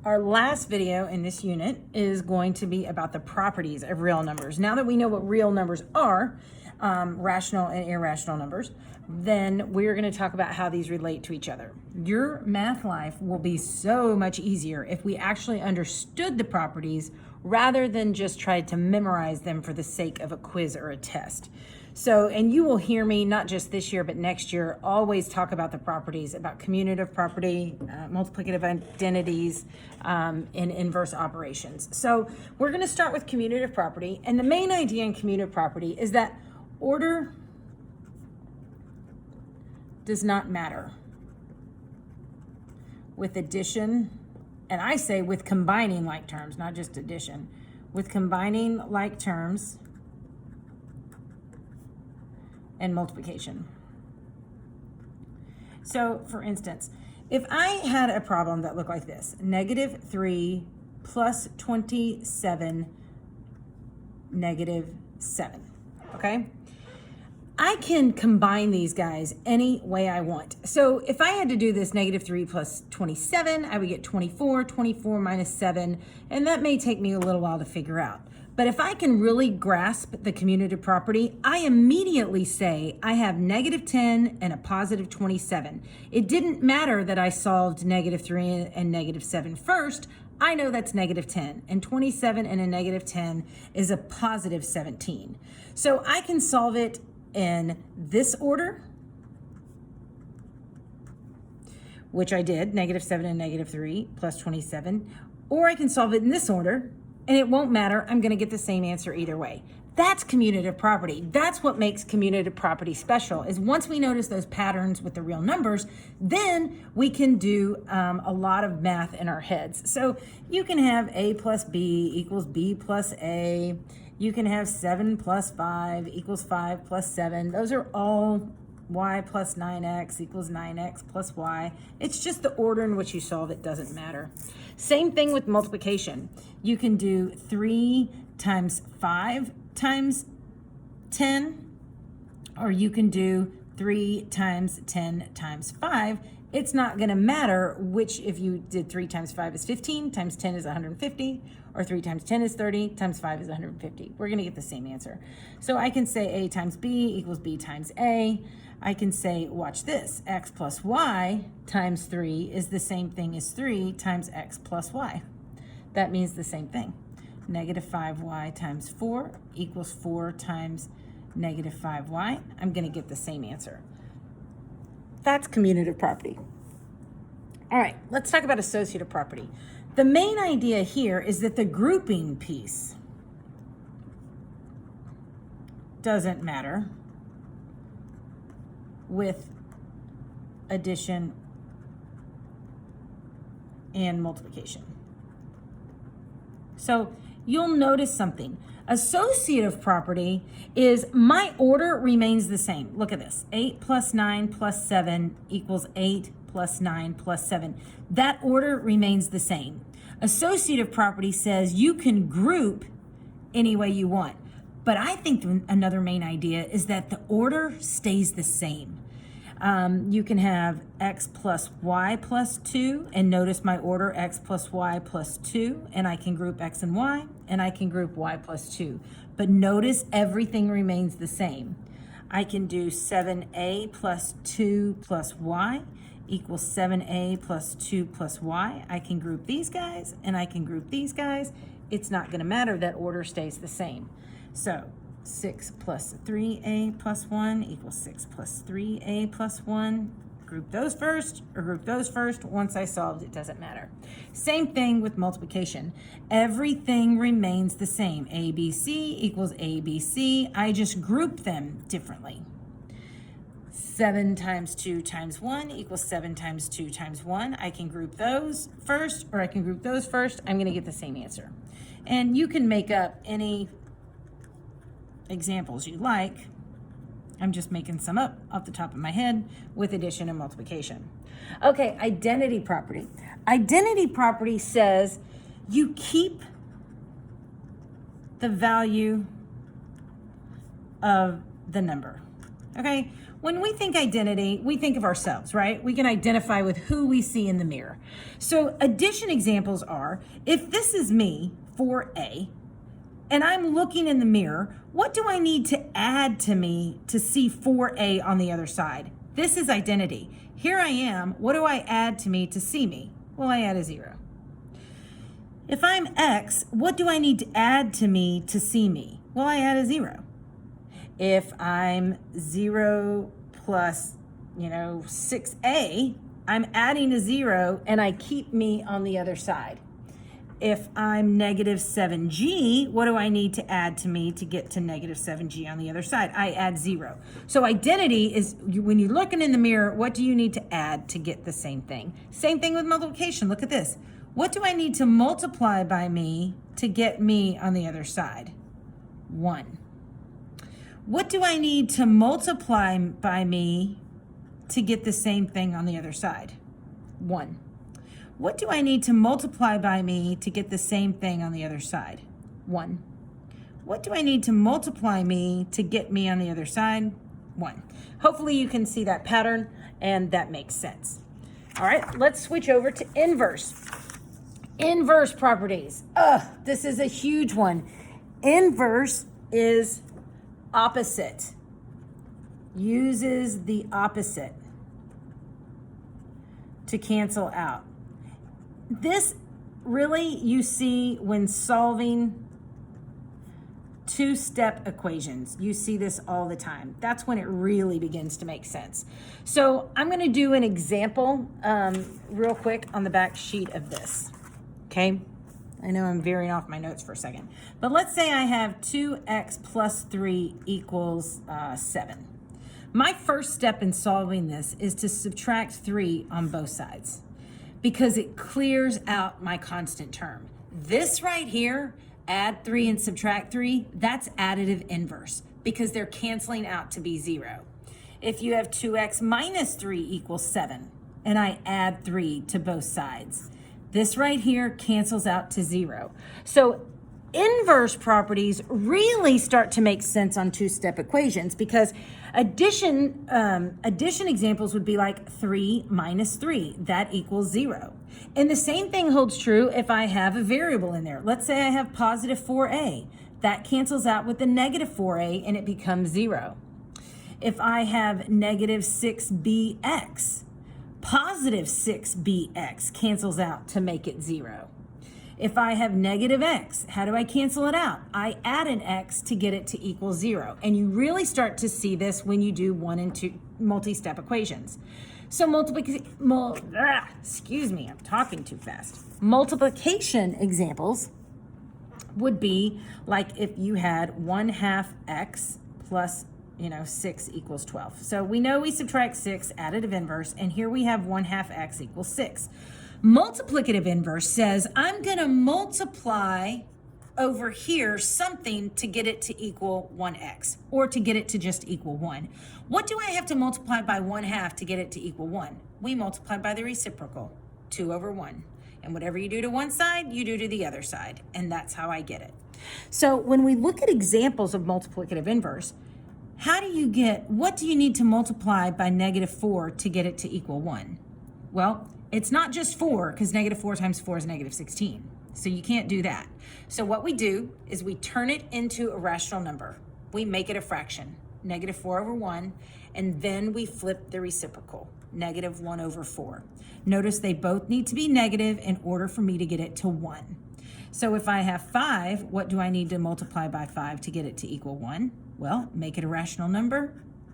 Our last video in this unit is going to be about the properties of real numbers. Now that we know what real numbers are, rational and irrational numbers, then we're going to talk about how these relate to each other. Your math life will be so much easier if we actually understood the properties rather than just tried to memorize them for the sake of a quiz or a test. So, and you will hear me, not just this year, but next year, always talk about the properties, about commutative property, multiplicative identities, and inverse operations. So we're going to start with commutative property. And the main idea in commutative property is that order does not matter with addition, and I say with combining like terms, not just addition, with combining like terms and multiplication. So for instance, if I had a problem that looked like this, -3 plus 27 -7, okay? I can combine these guys any way I want. So if I had to do this -3 plus 27, I would get 24, 24 minus 7, and that may take me a little while to figure out. But if I can really grasp the commutative property, I immediately say I have -10 and a positive 27. It didn't matter that I solved -3 and -7 first. I know that's -10, and 27 and a -10 is a positive 17. So I can solve it in this order, which I did, -7 and -3 plus 27, or I can solve it in this order, and it won't matter. I'm going to get the same answer either way. That's commutative property. That's what makes commutative property special, is once we notice those patterns with the real numbers, then we can do a lot of math in our heads. So you can have a plus b equals b plus a. You can have 7 plus 5 equals 5 plus 7. Those are all y plus 9x equals 9x plus y. It's just the order in which you solve it doesn't matter. Same thing with multiplication. You can do 3 times 5 times 10, or you can do 3 times 10 times 5. It's not going to matter which, if you did 3 times 5 is 15, times 10 is 150, or 3 times 10 is 30, times 5 is 150. We're going to get the same answer. So I can say a times b equals b times a. I can say, watch this, x plus y times 3 is the same thing as 3 times x plus y. That means the same thing. -5y times 4 equals 4 times -5y. I'm going to get the same answer. That's commutative property. All right, let's talk about associative property. The main idea here is that the grouping piece doesn't matter with addition and multiplication. So you'll notice something. Associative property is my order remains the same. Look at this. 8 plus 9 plus 7 equals 8 plus 9 plus 7. That order remains the same. Associative property says you can group any way you want. But I think another main idea is that the order stays the same. You can have x plus y plus 2, and notice my order, x plus y plus 2, and I can group x and y, and I can group y plus 2. But notice everything remains the same. I can do 7a plus 2 plus y equals 7a plus 2 plus y. I can group these guys, and I can group these guys. It's not going to matter. That order stays the same. So 6 plus 3a plus 1 equals 6 plus 3a plus 1. Group those first or group those first. Once I solved, it doesn't matter. Same thing with multiplication. Everything remains the same. ABC equals ABC. I just group them differently. 7 times 2 times 1 equals 7 times 2 times 1. I can group those first or I can group those first. I'm going to get the same answer. And you can make up any examples you like. I'm just making some up off the top of my head with addition and multiplication. Okay, identity property. Identity property says you keep the value of the number. Okay, when we think identity, we think of ourselves, right? We can identify with who we see in the mirror. So addition examples are, if this is me, 4A, and I'm looking in the mirror, what do I need to add to me to see 4A on the other side? This is identity. Here I am, what do I add to me to see me? Well, I add a 0. If I'm X, what do I need to add to me to see me? Well, I add a 0. If I'm 0 plus, 6A, I'm adding a 0 and I keep me on the other side. If I'm negative 7G, what do I need to add to me to get to negative 7G on the other side? I add 0. So identity is when you're looking in the mirror, what do you need to add to get the same thing? Same thing with multiplication. Look at this. What do I need to multiply by me to get me on the other side? 1. What do I need to multiply by me to get the same thing on the other side? 1. What do I need to multiply by me to get the same thing on the other side? 1. What do I need to multiply me to get me on the other side? 1. Hopefully you can see that pattern and that makes sense. All right, let's switch over to inverse. Inverse properties. This is a huge one. Inverse is opposite. Uses the opposite to cancel out. This really you see when solving two-step equations. You see this all the time. That's when it really begins to make sense. So I'm going to do an example real quick on the back sheet of this. Okay, I know I'm veering off my notes for a second, but let's say I have 2x plus 3 equals 7. My first step in solving this is to subtract 3 on both sides because it clears out my constant term. This right here, add 3 and subtract 3, that's additive inverse because they're canceling out to be 0. If you have 2x minus 3 equals 7 and I add 3 to both sides, this right here cancels out to 0. So inverse properties really start to make sense on two-step equations because addition examples would be like 3 minus 3, that equals 0. And the same thing holds true if I have a variable in there. Let's say I have positive 4a. That cancels out with the negative 4a and it becomes 0. If I have negative 6bx, positive 6bx cancels out to make it 0. If I have negative x, how do I cancel it out? I add an x to get it to equal 0. And you really start to see this when you do 1 and 2 multi-step equations. So excuse me, I'm talking too fast. Multiplication examples would be like if you had 1/2 x plus 6 equals 12. So we know we subtract 6, additive inverse, and here we have 1/2 x equals 6. Multiplicative inverse says I'm going to multiply over here something to get it to equal 1x or to get it to just equal 1. What do I have to multiply by 1/2 to get it to equal 1? We multiply by the reciprocal, 2 over 1. And whatever you do to one side, you do to the other side. And that's how I get it. So when we look at examples of multiplicative inverse, what do you need to multiply by negative 4 to get it to equal 1? Well, it's not just 4 because negative 4 times 4 is negative 16. So you can't do that. So what we do is we turn it into a rational number. We make it a fraction, negative 4 over 1, and then we flip the reciprocal, negative 1 over 4. Notice they both need to be negative in order for me to get it to 1. So if I have 5, what do I need to multiply by 5 to get it to equal 1? Well, make it a rational number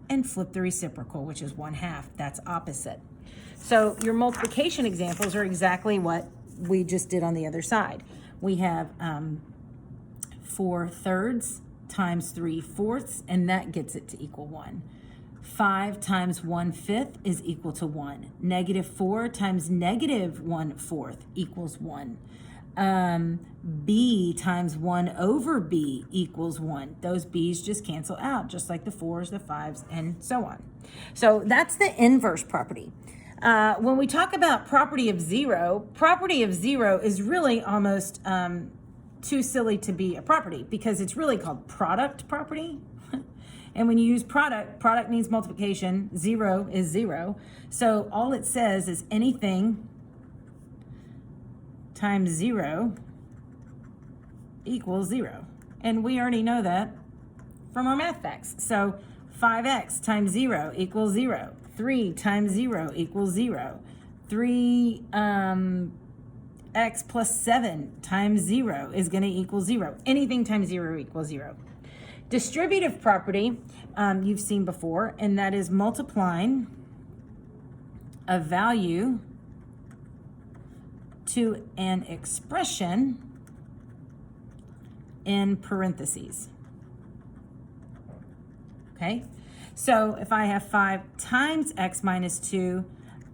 and flip the reciprocal, which is 1/2. That's opposite. So your multiplication examples are exactly what we just did on the other side. We have 4/3 times 3/4, and that gets it to equal 1. 5 times 1/5 is equal to 1. Negative 4 times negative 1/4 equals 1. B times 1 over B equals 1. Those B's just cancel out, just like the 4s, the 5s, and so on. So that's the inverse property. When we talk about property of 0 is really almost too silly to be a property because it's really called product property. And when you use product means multiplication. 0 is 0. So all it says is anything times 0 equals 0. And we already know that from our math facts. So 5x times 0 equals 0. 3 times 0 equals 0. 3 x plus 7 times 0 is going to equal 0. Anything times 0 equals 0. Distributive property you've seen before, and that is multiplying a value to an expression in parentheses. Okay, so if I have 5 times x minus 2,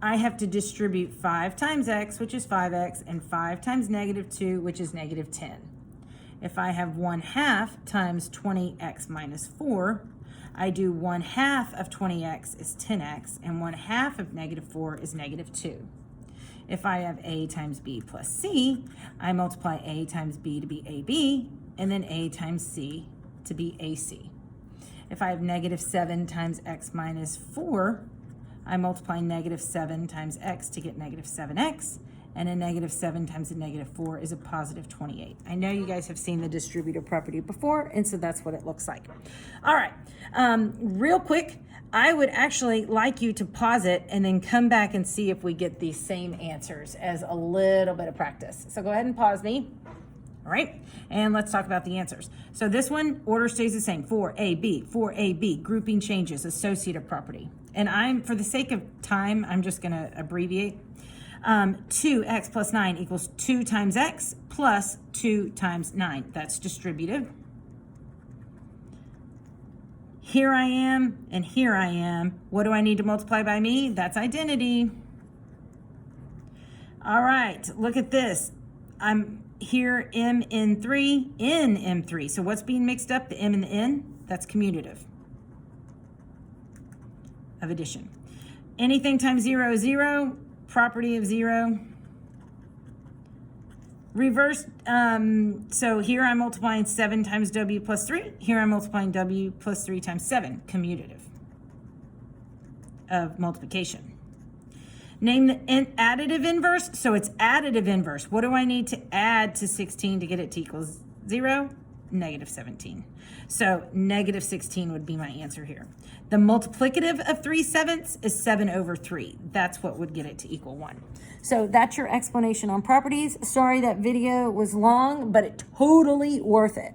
I have to distribute 5 times x, which is 5x, and 5 times negative 2, which is negative 10. If I have 1/2 times 20x minus 4, I do 1/2 of 20x is 10x, and 1/2 of negative 4 is negative 2. If I have a times b plus c, I multiply a times b to be ab, and then a times c to be ac. If I have negative 7 times x minus 4, I multiply negative 7 times x to get negative 7x, and a negative 7 times a negative 4 is a positive 28. I know you guys have seen the distributive property before, and so that's what it looks like. All right, real quick, I would actually like you to pause it and then come back and see if we get these same answers as a little bit of practice. So go ahead and pause me. All right, and let's talk about the answers. So this one, order stays the same, 4AB, grouping changes, associative property. And for the sake of time, I'm just gonna abbreviate. 2x plus 9 equals 2 times x plus 2 times 9. That's distributive. Here I am, and here I am. What do I need to multiply by me? That's identity. All right, look at this. I'm here m in 3, n m3. So what's being mixed up, the m and the n? That's commutative of addition. Anything times 0 is 0, property of 0. Reverse, so here I'm multiplying 7 times w plus 3. Here I'm multiplying w plus 3 times 7, commutative of multiplication. Name the additive inverse. So it's additive inverse. What do I need to add to 16 to get it to equal 0? Negative 17. So negative 16 would be my answer here. The multiplicative of 3/7 is 7 over 3. That's what would get it to equal 1. So that's your explanation on properties. Sorry that video was long, but it totally worth it.